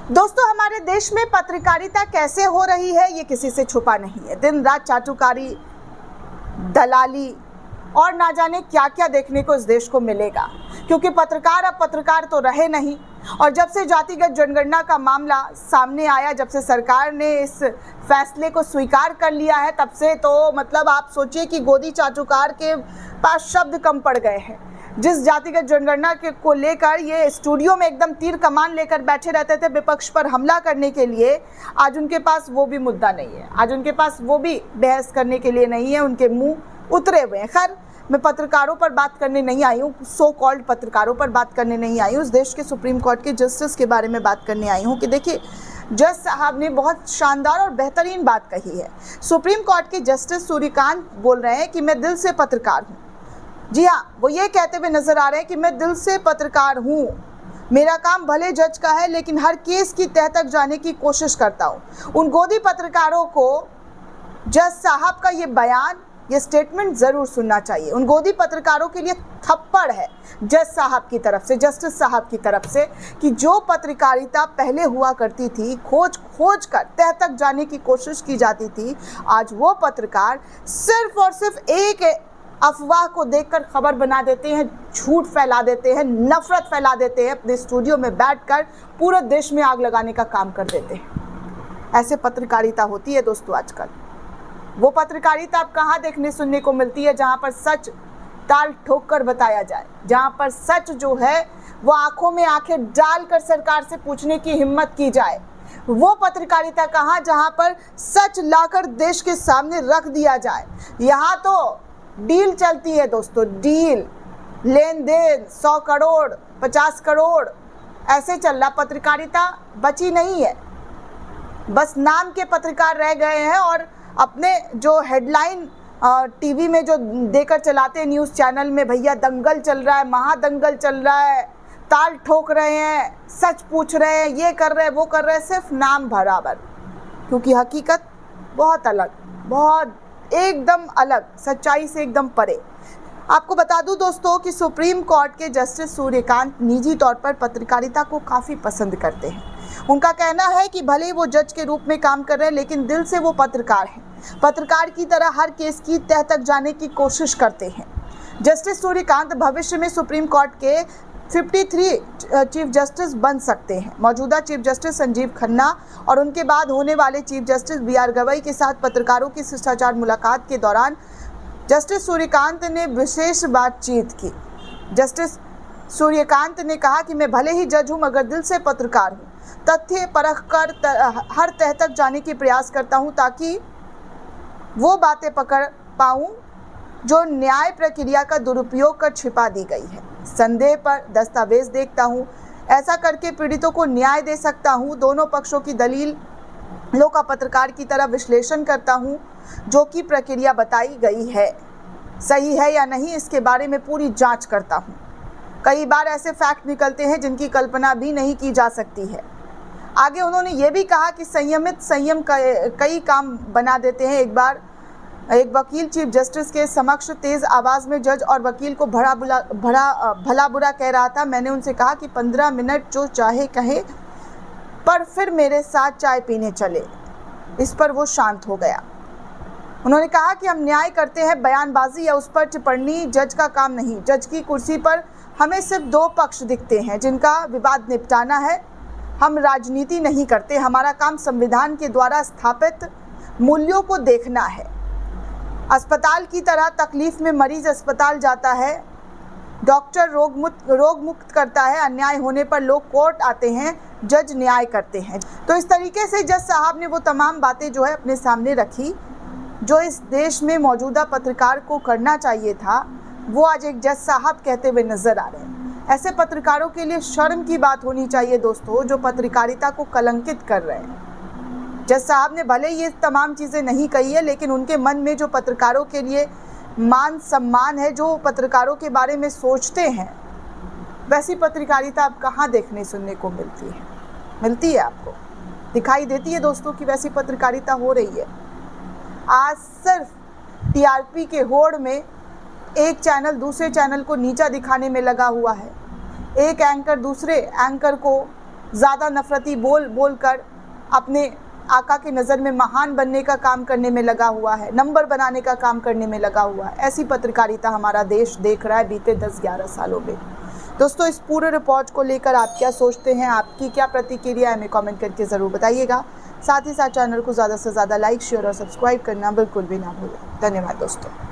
दोस्तों, हमारे देश में पत्रकारिता कैसे हो रही है ये किसी से छुपा नहीं है। दिन रात चाटुकारी, दलाली और ना जाने क्या क्या देखने को इस देश को मिलेगा, क्योंकि पत्रकार अब पत्रकार तो रहे नहीं। और जब से जातिगत जनगणना का मामला सामने आया, जब से सरकार ने इस फैसले को स्वीकार कर लिया है, तब से तो मतलब आप सोचिए कि गोदी चाटुकार के पास शब्द कम पड़ गए हैं। जिस जातिगत जनगणना को लेकर ये स्टूडियो में एकदम तीर कमान लेकर बैठे रहते थे विपक्ष पर हमला करने के लिए, आज उनके पास वो भी मुद्दा नहीं है, आज उनके पास वो भी बहस करने के लिए नहीं है, उनके मुंह उतरे हुए हैं। खैर, मैं पत्रकारों पर बात करने नहीं आई हूँ, सो कॉल्ड पत्रकारों पर बात करने नहीं आई हूँ, उस देश के सुप्रीम कोर्ट के जस्टिस के बारे में बात करने आई हूँ कि देखिए, जज साहब ने बहुत शानदार और बेहतरीन बात कही है। सुप्रीम कोर्ट के जस्टिस सूर्यकांत बोल रहे हैं कि मैं दिल से पत्रकार हूँ। जी हाँ, वो ये कहते हुए नजर आ रहे हैं कि मैं दिल से पत्रकार हूँ, मेरा काम भले जज का है लेकिन हर केस की तह तक जाने की कोशिश करता हूँ। उन गोदी पत्रकारों को जज साहब का ये बयान, ये स्टेटमेंट ज़रूर सुनना चाहिए। उन गोदी पत्रकारों के लिए थप्पड़ है जज साहब की तरफ से, जस्टिस साहब की तरफ से, कि जो पत्रकारिता पहले हुआ करती थी, खोज कर तह तक जाने की कोशिश की जाती थी, आज वो पत्रकार सिर्फ और सिर्फ एक अफवाह को देखकर खबर बना देते हैं, झूठ फैला देते हैं, नफरत फैला देते हैं, अपने स्टूडियो में बैठकर पूरे देश में आग लगाने का काम कर देते हैं। ऐसे पत्रकारिता होती है दोस्तों आजकल। वो पत्रकारिता अब कहाँ देखने सुनने को मिलती है जहाँ पर सच ताल ठोक कर बताया जाए, जहाँ पर सच जो है वो आंखों में आंखें डालकर सरकार से पूछने की हिम्मत की जाए। वो पत्रकारिता कहाँ जहाँ पर सच लाकर देश के सामने रख दिया जाए। यहाँ तो डील चलती है दोस्तों, डील, लेन देन, 100 करोड़ 50 करोड़ ऐसे चल रहा। पत्रकारिता बची नहीं है, बस नाम के पत्रकार रह गए हैं और अपने जो हेडलाइन टीवी में जो देकर चलाते हैं न्यूज़ चैनल में, भैया दंगल चल रहा है, महादंगल चल रहा है, ताल ठोक रहे हैं, सच पूछ रहे हैं, ये कर रहे हैं, वो कर रहे हैं, सिर्फ नाम बराबर, क्योंकि हकीकत बहुत अलग, बहुत एकदम अलग, सच्चाई से एकदम परे। आपको बता दूं दोस्तों कि सुप्रीम कोर्ट के जस्टिस सूर्यकांत निजी तौर पर पत्रकारिता को काफ़ी पसंद करते हैं। उनका कहना है कि भले वो जज के रूप में काम कर रहे हैं लेकिन दिल से वो पत्रकार हैं, पत्रकार की तरह हर केस की तह तक जाने की कोशिश करते हैं। जस्टिस सूर्यकांत भविष्य में सुप्रीम कोर्ट के 53 चीफ जस्टिस बन सकते हैं। मौजूदा चीफ जस्टिस संजीव खन्ना और उनके बाद होने वाले चीफ जस्टिस BR गवई के साथ पत्रकारों की शिष्टाचार मुलाकात के दौरान जस्टिस सूर्यकांत ने विशेष बातचीत की। जस्टिस सूर्यकांत ने कहा कि मैं भले ही जज हूं मगर दिल से पत्रकार हूं, तथ्य परख कर हर तह तक जाने की प्रयास करता हूं ताकि वो बातें पकड़ पाऊं जो न्याय प्रक्रिया का दुरुपयोग कर छिपा दी गई है। संदेह पर दस्तावेज देखता हूं, ऐसा करके पीड़ितों को न्याय दे सकता हूं। दोनों पक्षों की दलीलों का पत्रकार की तरह विश्लेषण करता हूं, जो कि प्रक्रिया बताई गई है सही है या नहीं इसके बारे में पूरी जांच करता हूं। कई बार ऐसे फैक्ट निकलते हैं जिनकी कल्पना भी नहीं की जा सकती है। आगे उन्होंने ये भी कहा कि संयम कई काम बना देते हैं। एक बार एक वकील चीफ जस्टिस के समक्ष तेज आवाज़ में जज और वकील को भला बुरा कह रहा था। मैंने उनसे कहा कि 15 मिनट जो चाहे कहे, पर फिर मेरे साथ चाय पीने चले। इस पर वो शांत हो गया। उन्होंने कहा कि हम न्याय करते हैं, बयानबाजी या उस पर टिप्पणी जज का काम नहीं। जज की कुर्सी पर हमें सिर्फ 2 पक्ष दिखते हैं जिनका विवाद निपटाना है। हम राजनीति नहीं करते, हमारा काम संविधान के द्वारा स्थापित मूल्यों को देखना है। अस्पताल की तरह तकलीफ में मरीज अस्पताल जाता है, डॉक्टर रोग मुक्त करता है, अन्याय होने पर लोग कोर्ट आते हैं, जज न्याय करते हैं। तो इस तरीके से जज साहब ने वो तमाम बातें जो है अपने सामने रखी जो इस देश में मौजूदा पत्रकार को करना चाहिए था, वो आज एक जज साहब कहते हुए नजर आ रहे हैं। ऐसे पत्रकारों के लिए शर्म की बात होनी चाहिए दोस्तों, जो पत्रकारिता को कलंकित कर रहे हैं। जज साहब ने भले ये तमाम चीज़ें नहीं कही है, लेकिन उनके मन में जो पत्रकारों के लिए मान सम्मान है, जो पत्रकारों के बारे में सोचते हैं, वैसी पत्रकारिता अब कहाँ देखने सुनने को मिलती है आपको दिखाई देती है दोस्तों कि वैसी पत्रकारिता हो रही है। आज सिर्फ TRP के होड़ में एक चैनल दूसरे चैनल को नीचा दिखाने में लगा हुआ है। एक एंकर दूसरे एंकर को ज़्यादा नफरती बोल कर अपने आका की नज़र में महान बनने का काम करने में लगा हुआ है, नंबर बनाने का काम करने में लगा हुआ है। ऐसी पत्रकारिता हमारा देश देख रहा है बीते 10-11 सालों में। दोस्तों, इस पूरे रिपोर्ट को लेकर आप क्या सोचते हैं, आपकी क्या प्रतिक्रिया है, हमें कमेंट करके ज़रूर बताइएगा। साथ ही साथ चैनल को ज़्यादा से ज़्यादा लाइक, शेयर और सब्सक्राइब करना बिल्कुल भी ना भूलें। धन्यवाद दोस्तों।